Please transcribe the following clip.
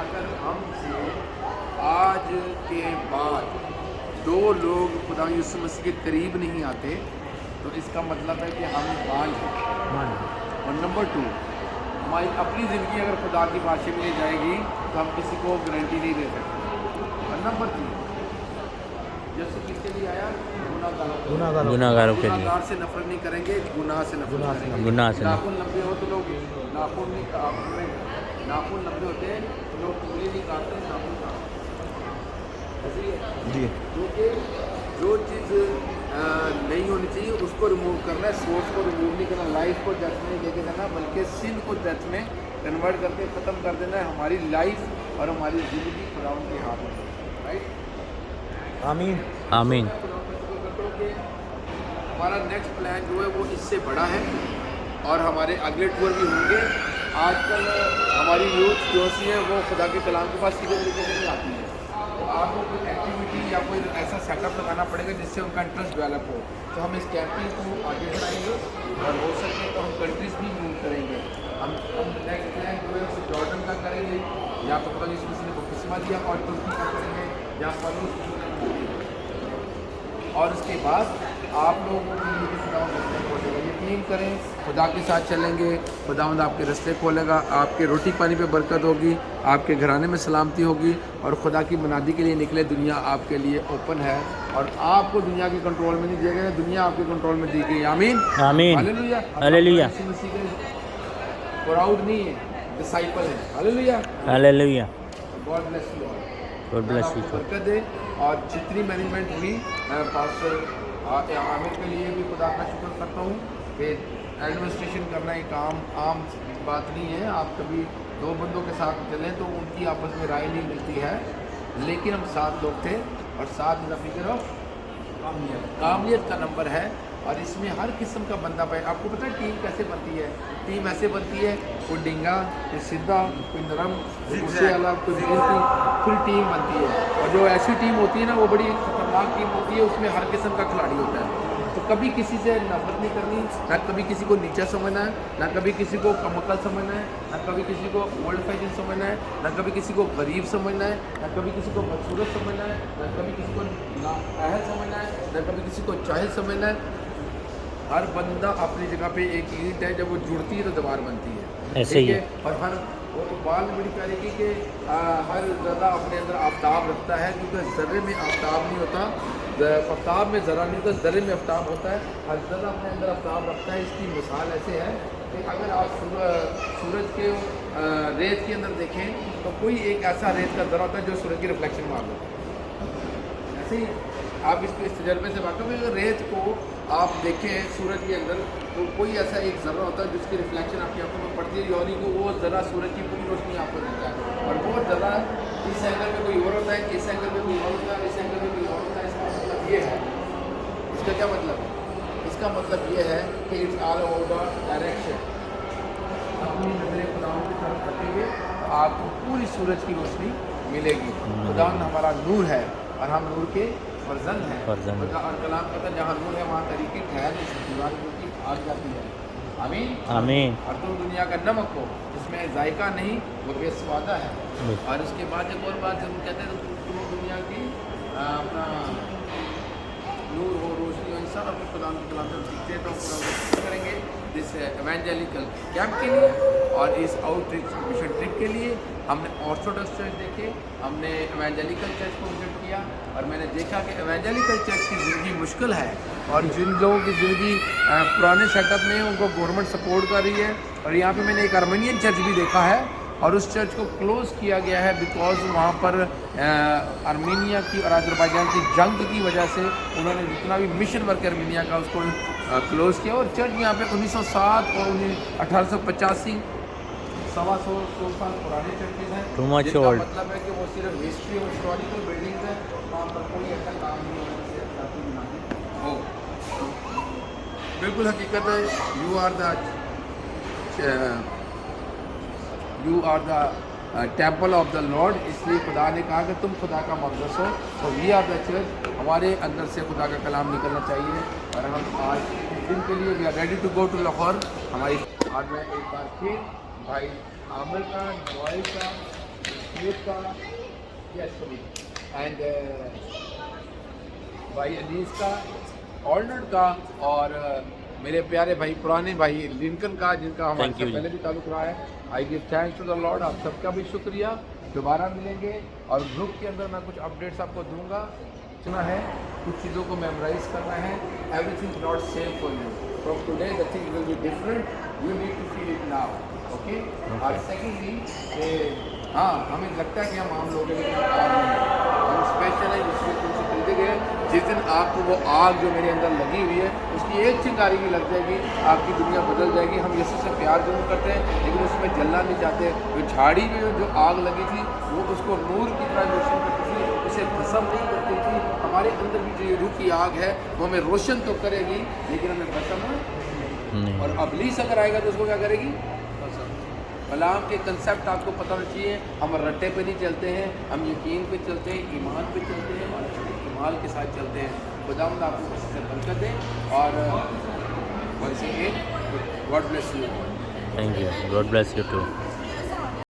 अगर हमसे आज के बाद 2 लोग खुदा यीशु मसीह के करीब नहीं आते तो इसका मतलब है कि हम बांझ हैं। और नंबर 2, हमारी अपनी ज़िंदगी अगर खुदा की भाषा में नहीं जाएगी तो हम किसी को गारंटी नहीं दे सकते। और नंबर 3, यीशु किसके लिए आया? गुनाहगारों के लिए। गुनाहगार से नफरत नहीं करेंगे, गुनाह से नफरत करेंगे। गुनाह से नाखून लंबे हो तो लोग नाखून लंबे होते हैं तो लोग उंगली नहीं काटते, नाखून काटते। ऐसे ही है जी। क्योंकि जो चीज़ नहीं होनी चाहिए उसको रिमूव करना है, सोर्स को रिमूव नहीं करना, लाइफ को डेथ में लेके जाना, बल्कि सिन को डेथ में कन्वर्ट करके ख़त्म कर देना है। हमारी लाइफ और हमारी ज़िंदगी खुदा के हाथ में, राइट? आमीन आमीन। हमारा नेक्स्ट प्लान जो है वो इससे बड़ा है और हमारे अगले टूर भी होंगे। आजकल हमारी यूथ जो सी है वो खुदा के कलाम के पास सीधे तरीके से नहीं आती है, तो आपको कोई एक्टिविटी या कोई ऐसा सेटअप लगाना पड़ेगा जिससे उनका इंटरेस्ट डेवलप हो। तो हम इस कैंपिंग को आगे बढ़ाएंगे और हो सके तो हम कंट्रीज भी मूव करेंगे। हम नेक्स्ट प्लान जो है उसे जॉर्डन का करेंगे, या तो खुदा यीशु मसीह ने बपतिस्मा दिया, और तुर्की का करेंगे, या फलूस। और उसके बाद आप लोगों के लिए खुदा रास्ते खोलेगा। यकीन करें, खुदा के साथ चलेंगे, खुदावंद आपके रास्ते खोलेगा, आपके रोटी पानी पे बरकत होगी, आपके घराने में सलामती होगी, और खुदा की मनादी के लिए निकले। दुनिया आपके लिए ओपन है और आपको दुनिया के कंट्रोल में नहीं दिया गया, दुनिया आपके कंट्रोल में दी गई। आमीन आमीन हालेलुया हालेलुया। प्राउड नहीं है, डिसाइपल है। Hallelujah hallelujah. God bless you all, God bless you. बरकत दे। और जितनी मैनेजमेंट हुई, मैं पास्टर आमिर के लिए भी खुदा का शुक्र करता हूँ कि एडमिनिस्ट्रेशन करना एक आम बात नहीं है। आप कभी 2 बंदों के साथ चलें तो उनकी आपस में राय नहीं मिलती है, लेकिन हम 7 लोग थे और 7 इज़ द फिगर ऑफ कामयाबियत का नंबर है। और इसमें हर किस्म का बंदा पाए। आपको पता है टीम कैसे बनती है? टीम ऐसे बनती है, कोई डिंगा, कोई सीधा, कोई नरम, कोई गुस्से वाला, कोई गिनती, फिर टीम बनती है। और जो ऐसी टीम होती है ना, वो बड़ी खतरनाक टीम होती है, उसमें हर किस्म का खिलाड़ी होता है। तो कभी किसी से नफरत नहीं करनी, ना कभी किसी को नीचा समझना है, ना कभी किसी को कमकल समझना है, ना कभी किसी को ओल्ड फैशन समझना है, ना कभी किसी को गरीब समझना है, ना कभी किसी को बदसूरत समझना है, ना कभी किसी को नाअहल समझना है, ना कभी किसी को जाहिल समझना है। हर बंदा अपनी जगह पे एक ईंट है, जब वो जुड़ती है तो दीवार बनती है। ऐसे ही है। और हर वो इकबाल ने बड़ी प्यारी की कि हर ज़रा अपने अंदर आफ्ताब रखता है, क्योंकि ज़र्रे में आफ्ताब नहीं होता, आफ्ताब में ज़रा नहीं होता, ज़र्रे में आफ्ताब होता है। हर ज़रा अपने अंदर आफ्ताब रखता है। इसकी मिसाल ऐसे है कि अगर आप सूरज के रेत के अंदर देखें तो कोई एक ऐसा रेत का ज़रा होता है जो सूरज की रिफ्लेक्शन मार देता है। ऐसे ही आप इसको इस तजर्बे से वाकई में, अगर रेत को आप देखें सूरज के अंदर तो कोई ऐसा एक ज़र्रा होता है जिसकी रिफ्लेक्शन आपकी आंखों में पड़ती है, यानी कि वो ज़रा सूरज की पूरी रोशनी आपको देता है। और वो ज़रा इस एंगल में कोई और होता है, इस एंगल में कोई और होता है, इस एंगल में कोई और होता है। इसका मतलब ये है, इसका क्या मतलब है? इसका मतलब ये है कि it's all about the direction. अपनी नजरें खुदावंद की तरफ रखेंगे तो आपको पूरी सूरज की रोशनी मिलेगी। खुदावंद हमारा नूर है और हम नूर के फर्जंद हैं। और कलाम कहता है जहाँ नूर है वहाँ तरीके ठहर दीवार की आग जाती है। आमीन आमीन। और तुम दुनिया का नमक हो, इसमें जायका नहीं, वो बेस्वादा है। और उसके बाद एक और बात जब कहते हैं तो तुम दुनिया की अपना नूर हो, रोशनी हो, इंसान अपने कलाम के कलाम से सीखते हैं। तो हम करेंगे इस एवेंजेलिकल कैंप के लिए और इस आउटरीच मिशन ट्रिप के लिए। हमने ऑर्थोडॉक्स चर्च देखे, हमने एवेंजेलिकल चर्च को विजिट किया, और मैंने देखा कि एवेंजेलिकल चर्च की ज़िंदगी मुश्किल है, और जिन लोगों की ज़िंदगी पुराने सेटअप में उनको गवर्नमेंट सपोर्ट कर रही है। और यहाँ पे मैंने एक आर्मेनियन चर्च भी देखा है, और उस चर्च को क्लोज़ किया गया है बिकॉज वहाँ पर आर्मीनिया की और अजरबैजान की जंग की वजह से उन्होंने जितना भी मिशन वर्क आर्मीनिया का उसको क्लोज़ किया। और चर्च यहाँ पे 1907 और 1885 125 साल पुराने चर्चेज हैं। जिसका मतलब है कि वो सिर्फ हिस्ट्री और हिस्टोरिकल बिल्डिंग्स हैं, वहाँ पर कोई ऐसा काम नहीं होना हो। बिल्कुल हकीकत है, you are the temple of the lord. इसलिए खुदा ने कहा कि तुम खुदा का मक़दस हो। तो वी आर द चर्च, हमारे अंदर से खुदा का कलाम निकलना चाहिए। और हम आज इस दिन के लिए we are ready to go to Lahore. हमारी आज मैं एक बार फिर भाई आमिर का, जॉय का, यूथ का, यस एंड भाई अनीस का, ऑर्नड का, और मेरे प्यारे भाई पुराने भाई लिंकन का, जिनका हमारे Thank you साथ जी। पहले भी ताल्लुक रहा है। I give thanks to the lord. आप सबका भी शुक्रिया। दोबारा मिलेंगे और ग्रुप के अंदर मैं कुछ अपडेट्स आपको दूंगा। सुना है कुछ चीज़ों को मेमोराइज करना है। Everything is not same for you. From today the thing will be different. You need to feel it now. Okay. और सेकेंडली हाँ, हमें लगता है कि हम आम लोग हैं, लेकिन हम आम नहीं हैं। हम स्पेशल है, जिसमें तुमसे खरीदे गए। जिस दिन आपको वो आग जो मेरे अंदर लगी हुई है उसकी एक चिंगारी भी लग जाएगी, आपकी दुनिया बदल जाएगी। हम यीशु से प्यार जरूर करते हैं, लेकिन उसमें जलना नहीं चाहते। जो झाड़ी में जो आग लगी थी वो उसको नूर की तरह रोशन करती थी, उसे भस्म नहीं करती थी। हमारे अंदर भी जो ये रूह की आग है वो हमें रोशन तो करेगी, लेकिन हमें भस्म नहीं। और अबलीस अगर आएगा तो उसको क्या करेगी? कलाम के कंसेप्ट आपको पता होना चाहिए। हम रट्टे पे नहीं चलते हैं, हम यकीन पे चलते हैं, ईमान पे चलते हैं और ईमान के साथ चलते हैं। खुदावंद आपको इससे बरकत दें और once again God bless you. Thank you, God bless you to.